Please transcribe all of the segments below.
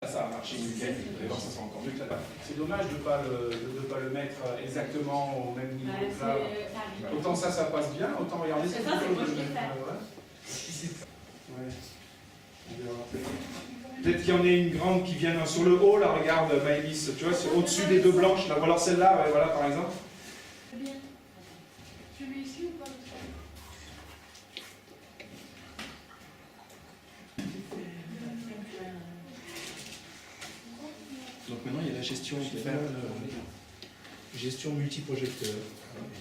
Ça a marché nickel, vous allez voir, ça sera encore mieux que là-bas. C'est dommage de ne pas le mettre exactement au même niveau que là. Autant ça passe bien, autant regarder ça, c'est moi qui l'ai fait. Ouais. On verra. Peut-être qu'il y en ait une grande qui vient sur le haut, là, regarde Maëlys, tu vois, au-dessus des deux blanches, là, ou alors celle-là, ouais, voilà, par exemple. Bien. Tu mets ici ou pas? Donc maintenant, il y a la gestion, gestion multiprojecteur.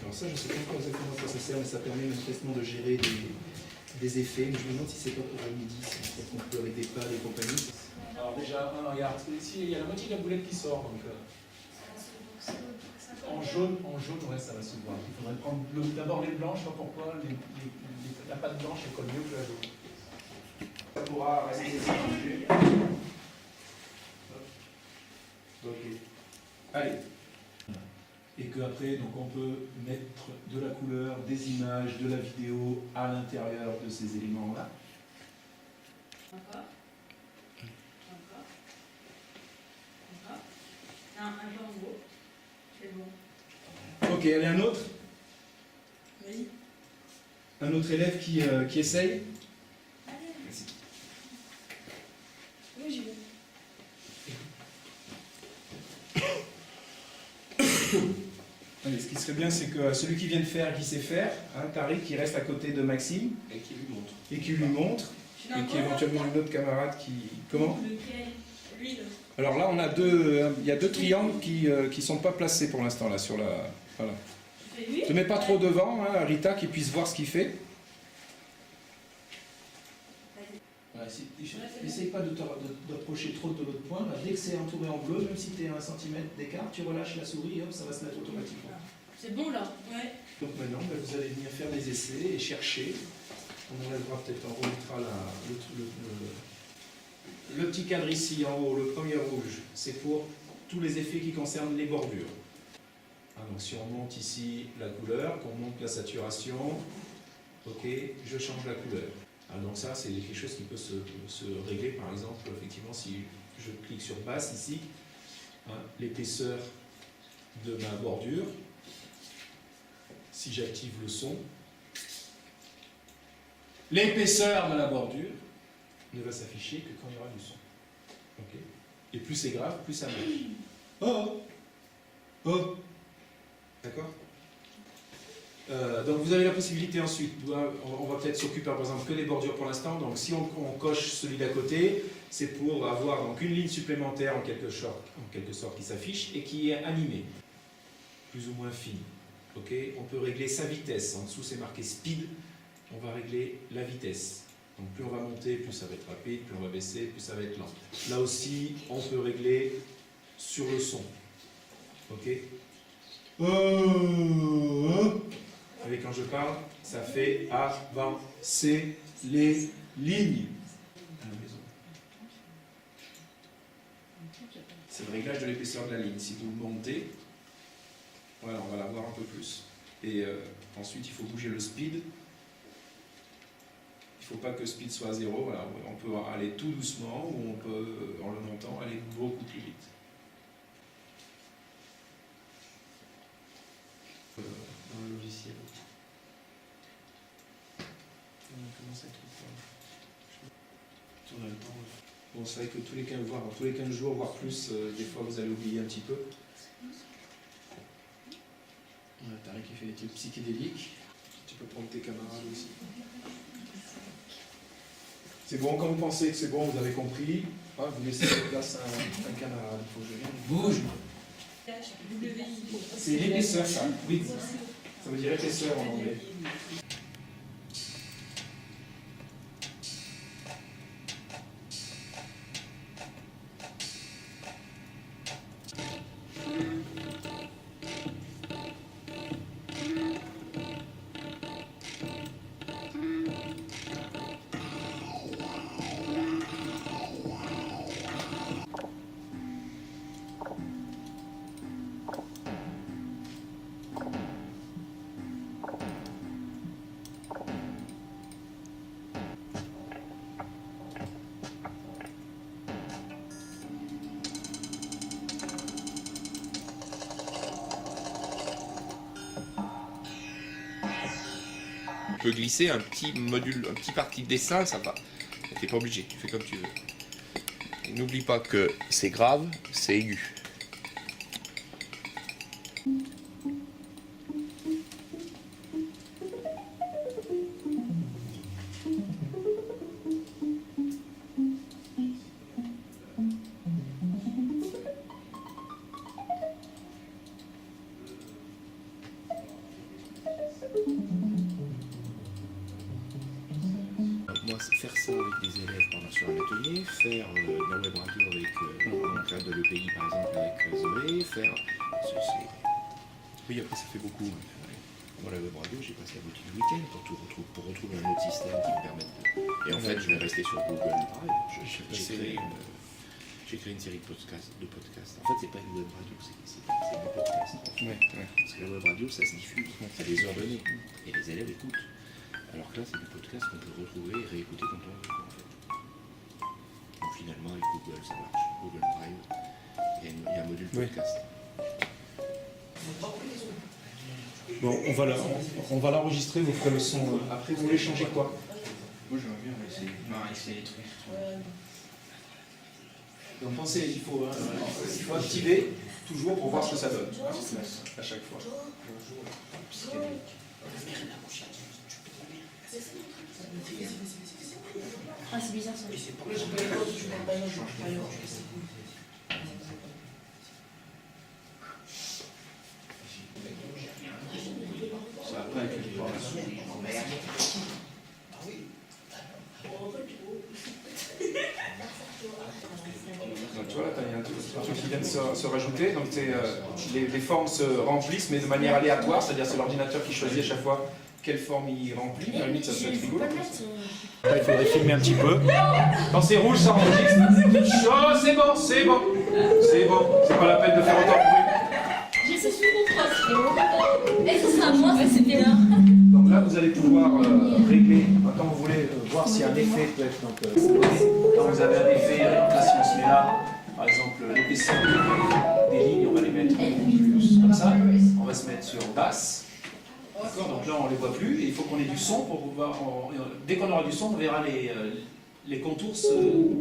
Alors ça, je ne sais pas encore exactement à quoi ça sert, mais ça permet manifestement de gérer des effets. Mais je me demande si c'est pas pour le midi, si on peut avec des pales et compagnie. Alors déjà, regarde, ici, il y a la moitié de la boulette qui sort. Donc, en jaune, ouais, ça va se voir. Il faudrait prendre d'abord les blanches, je sais pas pourquoi. La pâte blanche, elle colle mieux que la jaune. Ça pourra rester changé. Ok. Allez. Et qu'après, donc, on peut mettre de la couleur, des images, de la vidéo à l'intérieur de ces éléments-là. Encore. Encore. Encore. Un peu en haut. C'est bon. Ok, allez, un autre. Oui. Un autre élève qui essaye. Allez. Merci. Oui, j'y vais. Allez, ce qui serait bien, c'est que celui qui vient de faire, qui sait faire, hein, Tariq, qui reste à côté de Maxime. Et qui lui montre. Et qui lui montre. Et qui éventuellement une autre camarade qui... Comment? Lequel? Lui, là. Alors là, il y a deux triangles qui ne sont pas placés pour l'instant, là, sur la... Voilà. Ne te mets pas trop devant, hein, Rita, qui puisse voir ce qu'il fait. Essaye pas de t'approcher trop de l'autre point. Là, dès que c'est entouré en bleu, même si tu es à 1 cm d'écart, tu relâches la souris et hop, ça va se mettre automatiquement. C'est bon là? Ouais. Donc maintenant, vous allez venir faire des essais et chercher. On enlèvera peut-être, on remettra le petit cadre ici en haut, le premier rouge. C'est pour tous les effets qui concernent les bordures. Ah, donc si on monte ici la couleur, qu'on monte la saturation, ok, je change la couleur. Ah, donc ça, c'est quelque chose qui peut se régler, par exemple, effectivement, si je clique sur basse ici, hein, l'épaisseur de ma bordure, si j'active le son, l'épaisseur de la bordure ne va s'afficher que quand il y aura du son. Okay. Et plus c'est grave, plus ça marche. Oh! Oh! D'accord? Donc vous avez la possibilité ensuite, on va peut-être s'occuper par exemple que des bordures pour l'instant, donc si on coche celui d'à côté, c'est pour avoir donc une ligne supplémentaire en quelque sorte qui s'affiche et qui est animée, plus ou moins fine. Okay, on peut régler sa vitesse, en dessous c'est marqué speed, on va régler la vitesse. Donc plus on va monter, plus ça va être rapide, plus on va baisser, plus ça va être lent. Là aussi, on peut régler sur le son. Ok. Et quand je parle, ça fait avancer les lignes. C'est le réglage de l'épaisseur de la ligne. Si vous montez, voilà, on va la voir un peu plus. Et ensuite, il faut bouger le speed. Il ne faut pas que le speed soit à 0. Voilà, on peut aller tout doucement ou on peut, en le montant, aller beaucoup plus vite. Dans le logiciel. Comment ça tourne le temps. Bon, c'est vrai que tous les 15 jours, voire plus, des fois vous allez oublier un petit peu. On a Tariq qui fait des trucs psychédéliques. Tu peux prendre tes camarades aussi. C'est bon, quand vous pensez que c'est bon, vous avez compris, hein, vous laissez en place un camarade. Il faut que je vienne. Bouge! C'est l'épaisseur, ça. Oui. Ça veut dire épaisseur en anglais. peux glisser un petit module, un petit parti de dessin, ça va. T'es pas obligé, tu fais comme tu veux. Et n'oublie pas que c'est grave, c'est aigu. Moi, c'est faire ça avec des élèves sur un atelier, faire de la web radio avec, dans le cadre de l'EPI par exemple avec Zoé, faire... Oui, après ça fait beaucoup. Dans la web radio, j'ai passé la boutique le week-end pour retrouver un autre système qui me permette de... Et en fait, je vais rester sur Google Drive. J'ai créé une série de podcasts. En fait, c'est pas une web radio, c'est des podcasts. Parce que la web radio, ça se diffuse à des heures données. Et les élèves écoutent. Alors que là, c'est des podcasts qu'on peut retrouver et réécouter quand on veut, en fait. Donc finalement, avec Google, ça marche. Google Drive, il y a un module podcast. Bon, on va l'enregistrer, vous ferez le son. Après, vous voulez changer quoi? Moi, j'aimerais bien essayer les trucs. Donc pensez, il faut activer toujours pour voir ce que ça donne. À chaque fois. Ah, c'est bizarre ça. Ça va pas avec les vibrations. Donc tu vois là, il y a un truc qui vient de se rajouter. Donc les formes se remplissent, mais de manière aléatoire, c'est-à-dire c'est l'ordinateur qui choisit à chaque fois quelle forme il remplit. À la limite, ça peut être rigolo. Là, il faudrait filmer un petit peu. Quand c'est rouge, ça enregistre. Oh, c'est bon, c'est bon. C'est bon, c'est pas la peine de faire autant de bruit. J'ai ce super proche. Et ce sera moi, c'est bien. Donc là, vous allez pouvoir régler, quand vous voulez voir si un effet peut être. Quand vous avez un effet, là, si on se met là, par exemple, l'épaisseur des lignes, on va les mettre plus comme ça. On va se mettre sur basse. D'accord, donc là on ne les voit plus et il faut qu'on ait du son pour pouvoir. Dès qu'on aura du son, on verra les contours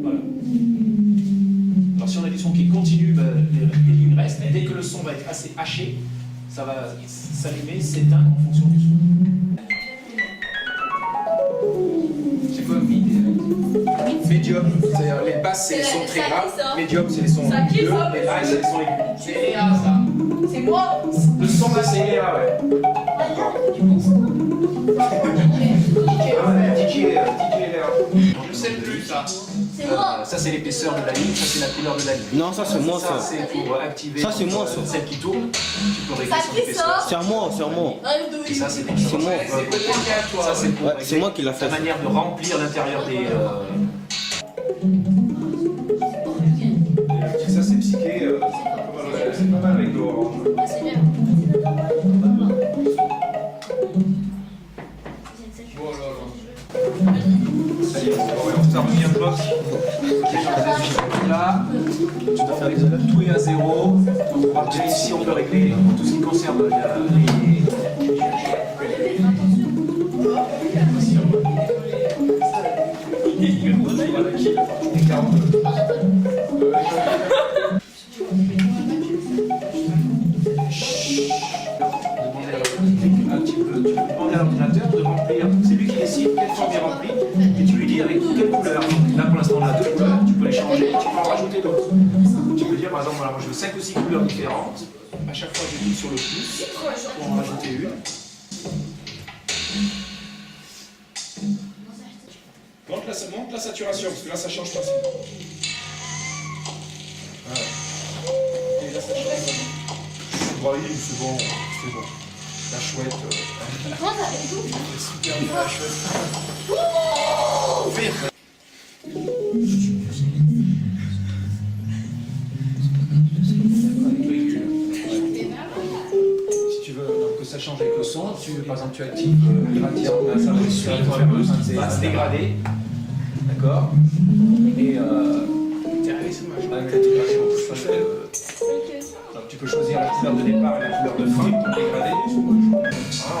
voilà. Alors si on a du son qui continue, les lignes restent, mais dès que le son va être assez haché, ça va s'allumer, s'éteindre en fonction du son. C'est quoi Medium, c'est-à-dire les basses c'est les sons très graves, medium c'est les sons aigus, les high c'est les sons aigus. C'est Léa ça. C'est moi. Le son là c'est Léa, ouais. D'accord. DJ Léa. Je sais plus ça. C'est moi. Ça c'est l'épaisseur de la ligne, ça c'est la couleur de la ligne. Non, ça c'est moi ça. Ça c'est pour activer Ça, c'est moi, ça. celle qui tourne. Tu peux régler Ça son fait épaisseur. ça. C'est à moi, c'est à moi. Et ça c'est C'est moi. C'est peut-être qu'à toi. Ça c'est pour Ouais, c'est moi qui l'a fait. la manière de remplir l'intérieur des. Ça c'est psyché. C'est pas mal avec l'orange. Ah, c'est bien. Ça y est, on t'a remis un box. Là, tu dois faire tout est à zéro. Donc déjà ici on peut régler tout ce qui concerne les. Les 42. Tu peux demander à l'ordinateur de remplir, c'est lui qui décide quelle forme il remplit, et tu lui dis avec quelle couleur. Là pour l'instant on a 2 couleurs, tu peux les changer, tu peux en rajouter d'autres. Tu peux dire par exemple, voilà, moi je veux 5 ou 6 couleurs différentes, à chaque fois je clique sur le plus pour en rajouter une. Monte la saturation, parce que là ça change pas. Voilà. Et là ça change. Oui, c'est bon, c'est bon. La chouette. Comment ça fait tout? C'est super bien la chouette. Si tu veux donc, que ça change avec le son, par exemple tu actives l'irradiant, ça va sur la fameuse basse dégradée. D'accord. Et avec la dégradée, donc tu peux choisir la couleur de départ et la couleur de fin pour dégrader.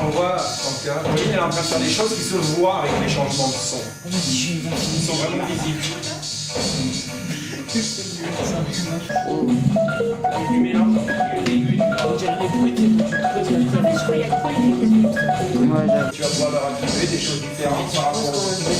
On voit Franca. Pauline, elle est en train de faire des choses qui se voient avec les changements de son. Ils sont vraiment visibles. Du mélange, aigu, tu vas pouvoir leur attribuer des choses différentes par rapport aux...